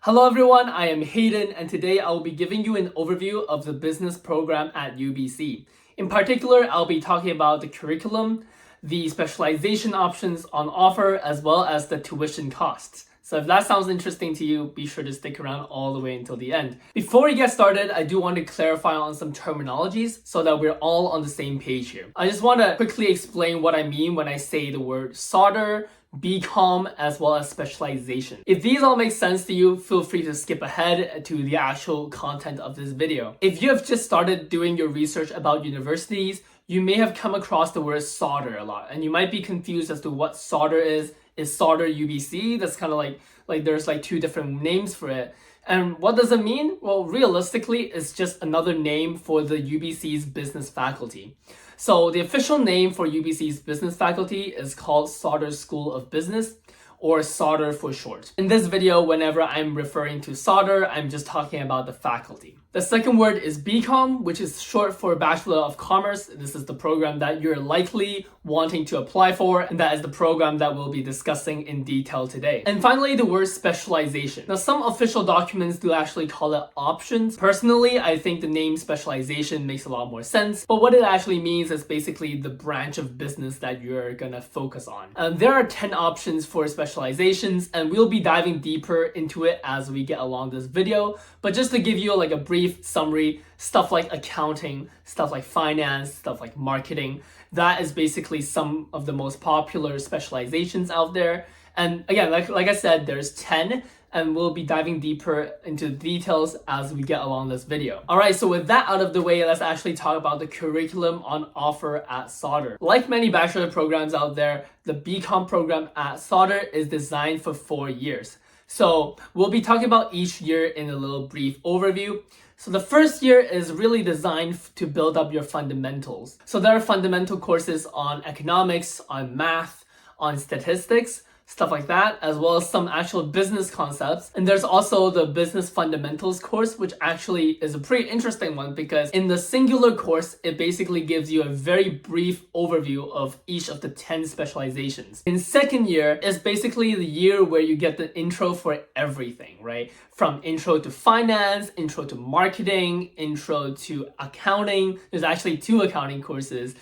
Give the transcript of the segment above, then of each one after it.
Hello everyone, I am Hayden and today I will be giving you an overview of the business program at UBC. In particular, I'll be talking about the curriculum, the specialization options on offer, as well as the tuition costs. So if that sounds interesting to you, be sure to stick around all the way until the end. Before we get started, I do want to clarify on some terminologies so that we're all on the same page here. I just want to quickly explain what I mean when I say the word Sauder BCOM as well as specialization. If these all make sense to you, feel free to skip ahead to the actual content of this video. If you have just started doing your research about universities, you may have come across the word Sauder a lot, and you might be confused as to what Sauder is. Is Sauder UBC? That's kind of like there's like two different names for it. And what does it mean? Well, realistically, it's just another name for the UBC's business faculty. So the official name for UBC's business faculty is called Sauder School of Business, or Sauder for short. In this video, whenever I'm referring to Sauder, I'm just talking about the faculty. The second word is BCOM, which is short for Bachelor of Commerce. This is the program that you're likely wanting to apply for, and that is the program that we'll be discussing in detail today. And finally, the word specialization. Now, some official documents do actually call it options. Personally, I think the name specialization makes a lot more sense, but what it actually means is basically the branch of business that you're gonna focus on. There are 10 options for specializations, and we'll be diving deeper into it as we get along this video. But just to give you like a brief summary, stuff like accounting, stuff like finance, stuff like marketing, that is basically some of the most popular specializations out there. And again, like I said, there's 10, and we'll be diving deeper into the details as we get along this video. All right, so with that out of the way, let's actually talk about the curriculum on offer at Sauder. Like many bachelor programs out there, the BCom program at Sauder is designed for 4 years. So we'll be talking about each year in a little brief overview. So the first year is really designed to build up your fundamentals. So there are fundamental courses on economics, on math, on statistics, stuff like that, as well as some actual business concepts. And there's also the business fundamentals course, which actually is a pretty interesting one because in the singular course, it basically gives you a very brief overview of each of the 10 specializations. In second year is basically the year where you get the intro for everything, right? From intro to finance, intro to marketing, intro to accounting. There's actually 2 accounting courses,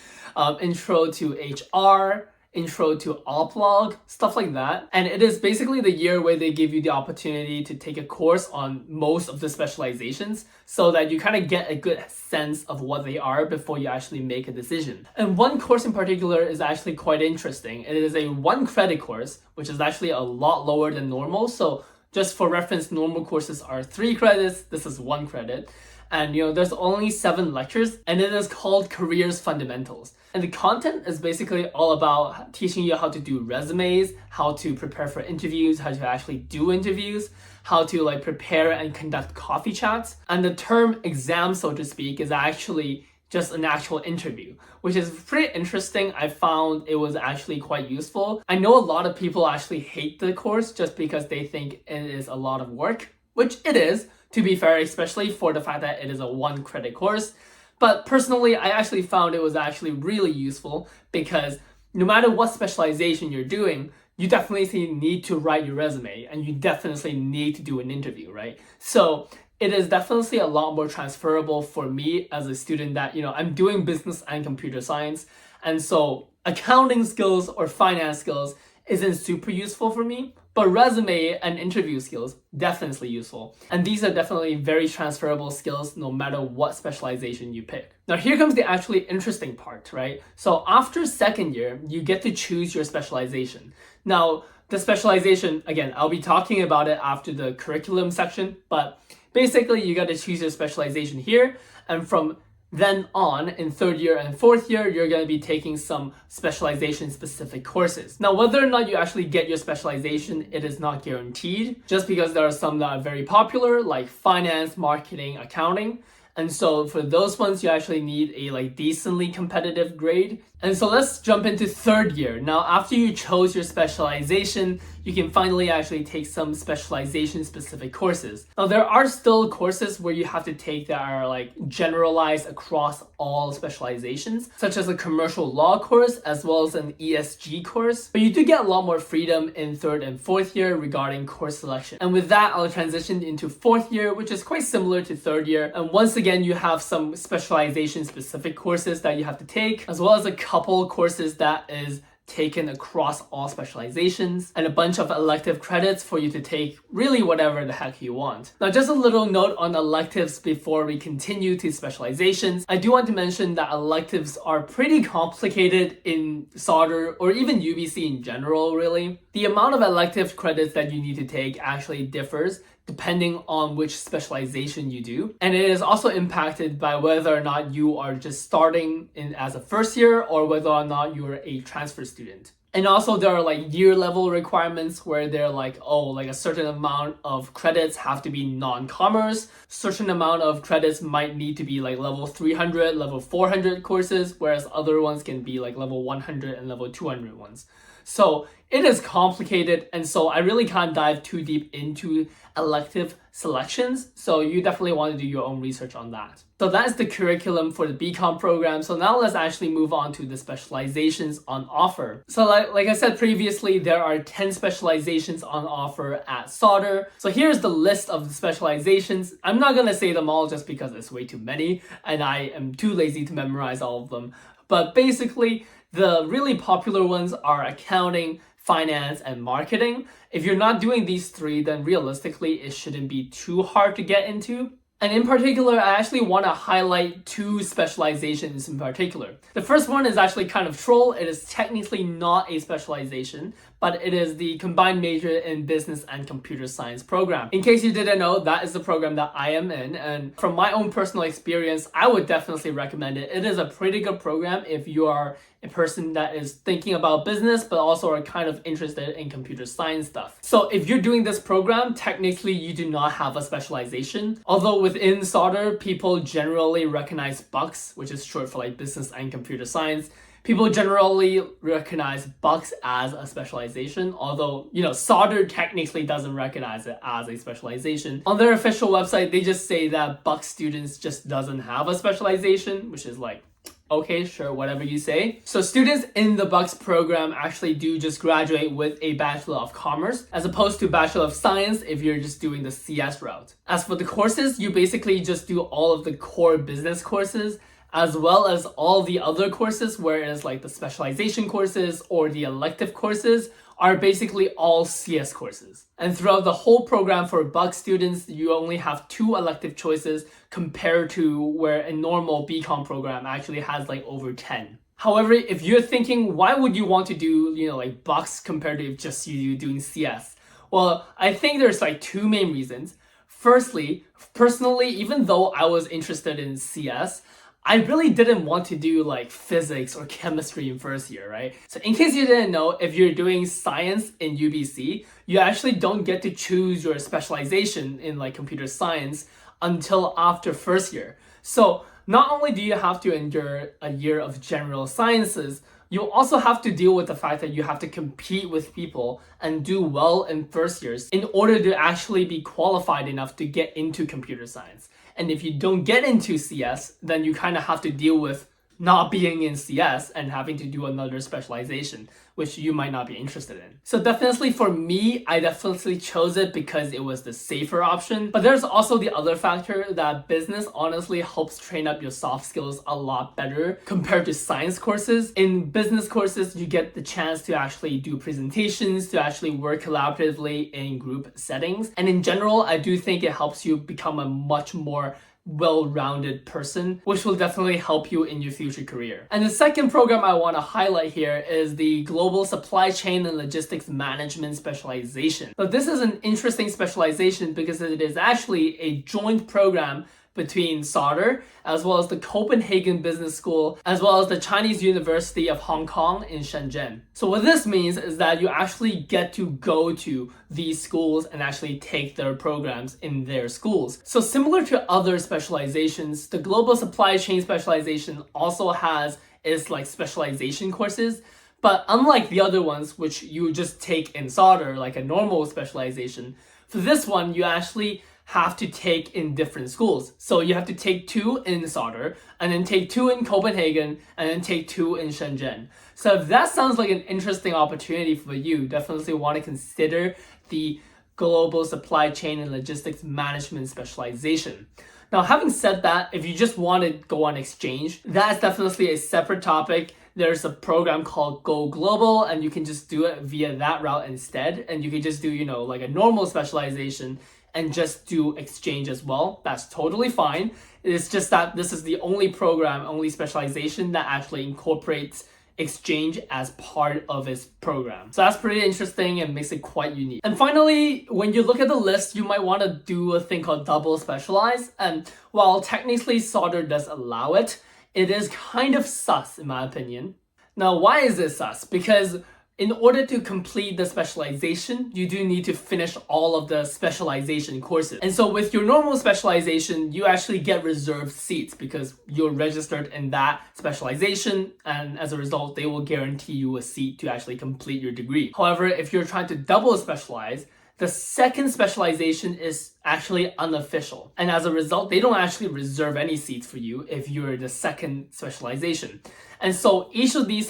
intro to HR, intro to oplog, stuff like that. And it is basically the year where they give you the opportunity to take a course on most of the specializations so that you kind of get a good sense of what they are before you actually make a decision. And one course in particular is actually quite interesting. It is a 1 credit course, which is actually a lot lower than normal. So just for reference, normal courses are 3 credits. This is 1 credit. And there's only 7 lectures, and it is called Careers Fundamentals. And the content is basically all about teaching you how to do resumes, how to prepare for interviews, how to actually do interviews, how to prepare and conduct coffee chats. And the term exam, so to speak, is actually just an actual interview, which is pretty interesting. I found it was actually quite useful. I know a lot of people actually hate the course just because they think it is a lot of work, which it is, to be fair, especially for the fact that it is a 1 credit course. But personally, I actually found it was actually really useful because no matter what specialization you're doing, you definitely need to write your resume and you definitely need to do an interview, right? So it is definitely a lot more transferable for me as a student that, I'm doing business and computer science. And so accounting skills or finance skills isn't super useful for me, but resume and interview skills, definitely useful. And these are definitely very transferable skills no matter what specialization you pick. Now here comes the actually interesting part, right? So after second year, you get to choose your specialization. Now, the specialization, again, I'll be talking about it after the curriculum section, but basically you got to choose your specialization here. And from then on, in 3rd year and 4th year, you're going to be taking some specialization specific courses. Now, whether or not you actually get your specialization, it is not guaranteed, just because there are some that are very popular, like finance, marketing, accounting. And so for those ones, you actually need a decently competitive grade And so let's jump into third year. Now, after you chose your specialization, you can finally actually take some specialization specific courses. Now, there are still courses where you have to take that are like generalized across all specializations, such as a commercial law course as well as an ESG course. But you do get a lot more freedom in third and fourth year regarding course selection. And with that, I'll transition into fourth year, which is quite similar to third year. And once again, you have some specialization specific courses that you have to take, as well as a couple courses that is taken across all specializations, and a bunch of elective credits for you to take really whatever the heck you want. Now, just a little note on electives before we continue to specializations. I do want to mention that electives are pretty complicated in Sauder or even UBC in general, really. The amount of elective credits that you need to take actually differs depending on which specialization you do. And it is also impacted by whether or not you are just starting in as a first year or whether or not you're a transfer student. And also there are like year level requirements where they're like, oh, like a certain amount of credits have to be non-commerce. Certain amount of credits might need to be like level 300, level 400 courses, whereas other ones can be like level 100 and level 200 ones. So it is complicated, and so I really can't dive too deep into elective selections. So you definitely want to do your own research on that. So that is the curriculum for the BCOM program. So now let's actually move on to the specializations on offer. So like I said previously, there are 10 specializations on offer at Sauder. So here's the list of the specializations. I'm not going to say them all just because it's way too many and I am too lazy to memorize all of them. But basically, the really popular ones are accounting, finance, and marketing. If you're not doing these three, then realistically, it shouldn't be too hard to get into. And in particular, I actually want to highlight two specializations in particular. The first one is actually kind of troll. It is technically not a specialization, but it is the combined major in business and computer science program. In case you didn't know, that is the program that I am in. And from my own personal experience, I would definitely recommend it. It is a pretty good program if you are a person that is thinking about business, but also are kind of interested in computer science stuff. So if you're doing this program, technically you do not have a specialization. Although within Sauder, people generally recognize BUCS, which is short for like business and computer science. People generally recognize BUCS as a specialization, although, Sauder technically doesn't recognize it as a specialization. On their official website, they just say that BUCS students just doesn't have a specialization, which is like, okay, sure, whatever you say. So students in the BUCS program actually do just graduate with a Bachelor of Commerce, as opposed to Bachelor of Science if you're just doing the CS route. As for the courses, you basically just do all of the core business courses, as well as all the other courses, whereas like the specialization courses or the elective courses are basically all CS courses. And throughout the whole program for BUCS students, you only have 2 elective choices compared to where a normal BCOM program actually has like over 10. However, if you're thinking, why would you want to do, like BUCS compared to just you doing CS? Well, I think there's like 2 main reasons. Firstly, personally, even though I was interested in CS, I really didn't want to do like physics or chemistry in first year, right? So in case you didn't know, if you're doing science in UBC, you actually don't get to choose your specialization in like computer science until after first year. So not only do you have to endure a year of general sciences, you also have to deal with the fact that you have to compete with people and do well in first years in order to actually be qualified enough to get into computer science. And if you don't get into CS, then you kind of have to deal with not being in CS and having to do another specialization, which you might not be interested in. So definitely for me, I definitely chose it because it was the safer option. But there's also the other factor that business honestly helps train up your soft skills a lot better compared to science courses. In business courses, you get the chance to actually do presentations, to actually work collaboratively in group settings. And in general, I do think it helps you become a much more well-rounded person, which will definitely help you in your future career. And the second program I want to highlight here is the Global Supply Chain and Logistics Management Specialization. So this is an interesting specialization because it is actually a joint program between Sauder, as well as the Copenhagen Business School, as well as the Chinese University of Hong Kong in Shenzhen. So what this means is that you actually get to go to these schools and actually take their programs in their schools. So similar to other specializations, the Global Supply Chain specialization also has is like specialization courses. But unlike the other ones, which you just take in Sauder, like a normal specialization, for this one, you actually have to take in different schools. So you have to take 2 in Sauder, and then take 2 in Copenhagen, and then take 2 in Shenzhen. So if that sounds like an interesting opportunity for you, definitely want to consider the Global Supply Chain and Logistics Management specialization. Now, having said that, if you just want to go on exchange, that's definitely a separate topic. There's a program called Go Global, and you can just do it via that route instead. And you can just do, like a normal specialization and just do exchange as well. That's totally fine. It's just that this is the only program, only specialization that actually incorporates exchange as part of its program. So that's pretty interesting and makes it quite unique. And finally, when you look at the list, you might want to do a thing called double specialize. And while technically Sauder does allow it, it is kind of sus in my opinion. Now, why is it sus? Because in order to complete the specialization, you do need to finish all of the specialization courses. And so with your normal specialization, you actually get reserved seats because you're registered in that specialization, and as a result, they will guarantee you a seat to actually complete your degree. However, if you're trying to double specialize, the second specialization is actually unofficial. And as a result, they don't actually reserve any seats for you if you're the second specialization. And so each of these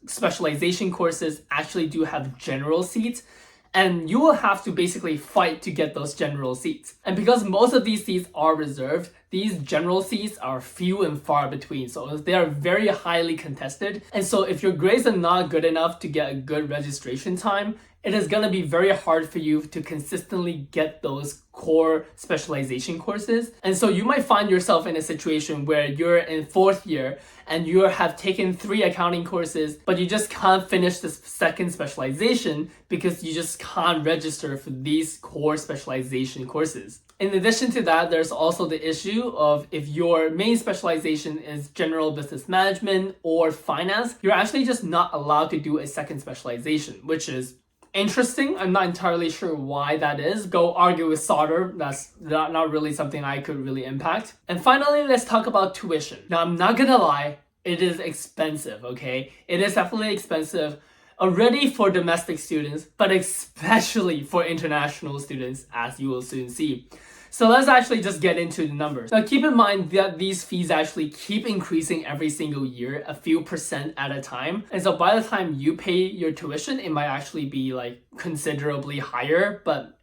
specialization courses actually do have general seats, and you will have to basically fight to get those general seats. And because most of these seats are reserved, these general seats are few and far between. So they are very highly contested. And so if your grades are not good enough to get a good registration time, it is going to be very hard for you to consistently get those core specialization courses. And so you might find yourself in a situation where you're in 4th year and you have taken 3 accounting courses, but you just can't finish the second specialization because you just can't register for these core specialization courses. In addition to that, there's also the issue of if your main specialization is general business management or finance, you're actually just not allowed to do a second specialization, which is interesting. I'm not entirely sure why that is. Go argue with Sauder. That's not really something I could really impact. And finally, let's talk about tuition. Now, I'm not gonna lie, it is expensive, okay? It is definitely expensive already for domestic students, but especially for international students, as you will soon see. So let's actually just get into the numbers. Now keep in mind that these fees actually keep increasing every single year, a few % at a time. And so by the time you pay your tuition, it might actually be considerably higher, but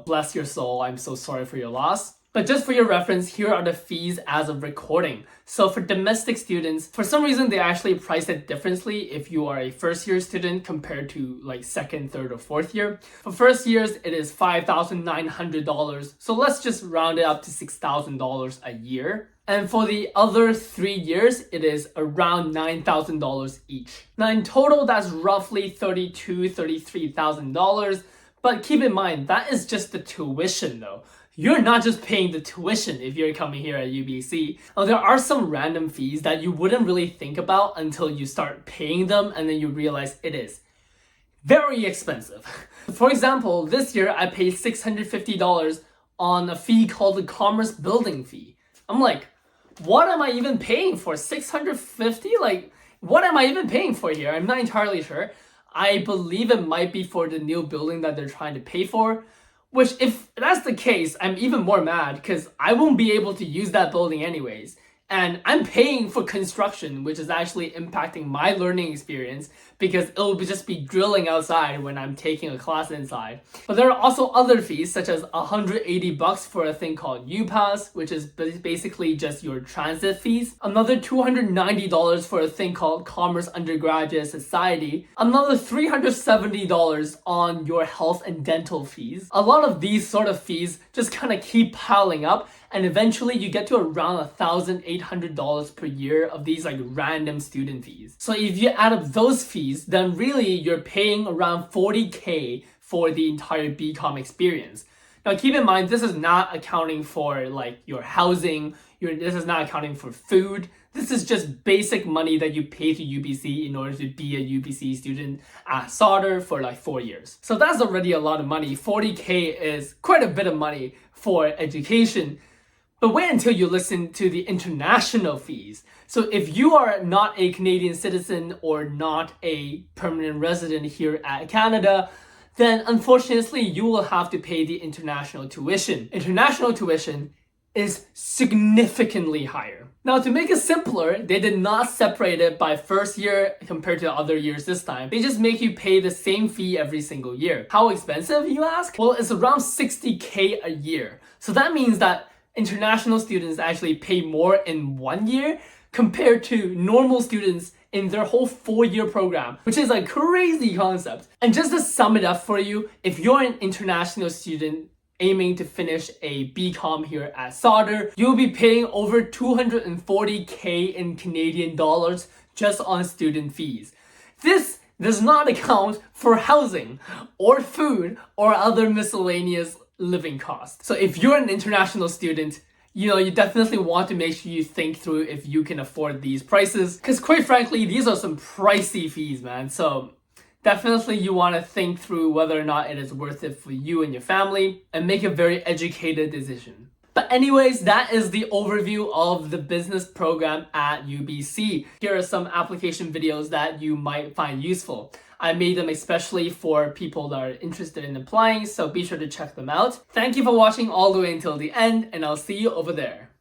bless your soul, I'm so sorry for your loss. But just for your reference, here are the fees as of recording. So for domestic students, for some reason, they actually price it differently if you are a first year student compared to 2nd, 3rd, or 4th year. For first years, it is $5,900. So let's just round it up to $6,000 a year. And for the other 3 years, it is around $9,000 each. Now in total, that's roughly $32,000, $33,000. But keep in mind, that is just the tuition though. You're not just paying the tuition if you're coming here at UBC. Now, there are some random fees that you wouldn't really think about until you start paying them, and then you realize it is very expensive. For example, this year I paid $650 on a fee called the Commerce Building fee. I'm like, what am I even paying for? $650? What am I even paying for here? I'm not entirely sure. I believe it might be for the new building that they're trying to pay for. Which, if that's the case, I'm even more mad because I won't be able to use that building anyways. And I'm paying for construction, which is actually impacting my learning experience because it'll just be drilling outside when I'm taking a class inside. But there are also other fees, such as $180 for a thing called UPass, which is basically just your transit fees. Another $290 for a thing called Commerce Undergraduate Society. Another $370 on your health and dental fees. A lot of these sort of fees just kind of keep piling up, and eventually you get to around $1,800 per year of these random student fees. So if you add up those fees, then really you're paying around $40K for the entire BCom experience. Now keep in mind, this is not accounting for your housing, this is not accounting for food. This is just basic money that you pay to UBC in order to be a UBC student at Sauder for 4 years. So that's already a lot of money. $40K is quite a bit of money for education. But wait until you listen to the international fees. So if you are not a Canadian citizen or not a permanent resident here at Canada, then unfortunately you will have to pay the international tuition. International tuition is significantly higher. Now, to make it simpler, they did not separate it by first year compared to other years this time. They just make you pay the same fee every single year. How expensive, you ask? Well, it's around $60K a year. So that means that international students actually pay more in 1 year compared to normal students in their whole 4-year program, which is a crazy concept. And just to sum it up for you, if you're an international student aiming to finish a BCOM here at Sauder, you'll be paying over $240K in Canadian dollars just on student fees. This does not account for housing or food or other miscellaneous living costs. So if you're an international student, you definitely want to make sure you think through if you can afford these prices, because quite frankly, these are some pricey fees, man. So definitely you want to think through whether or not it is worth it for you and your family and make a very educated decision. But anyways, that is the overview of the business program at UBC. Here are some application videos that you might find useful. I made them especially for people that are interested in applying, so be sure to check them out. Thank you for watching all the way until the end, and I'll see you over there.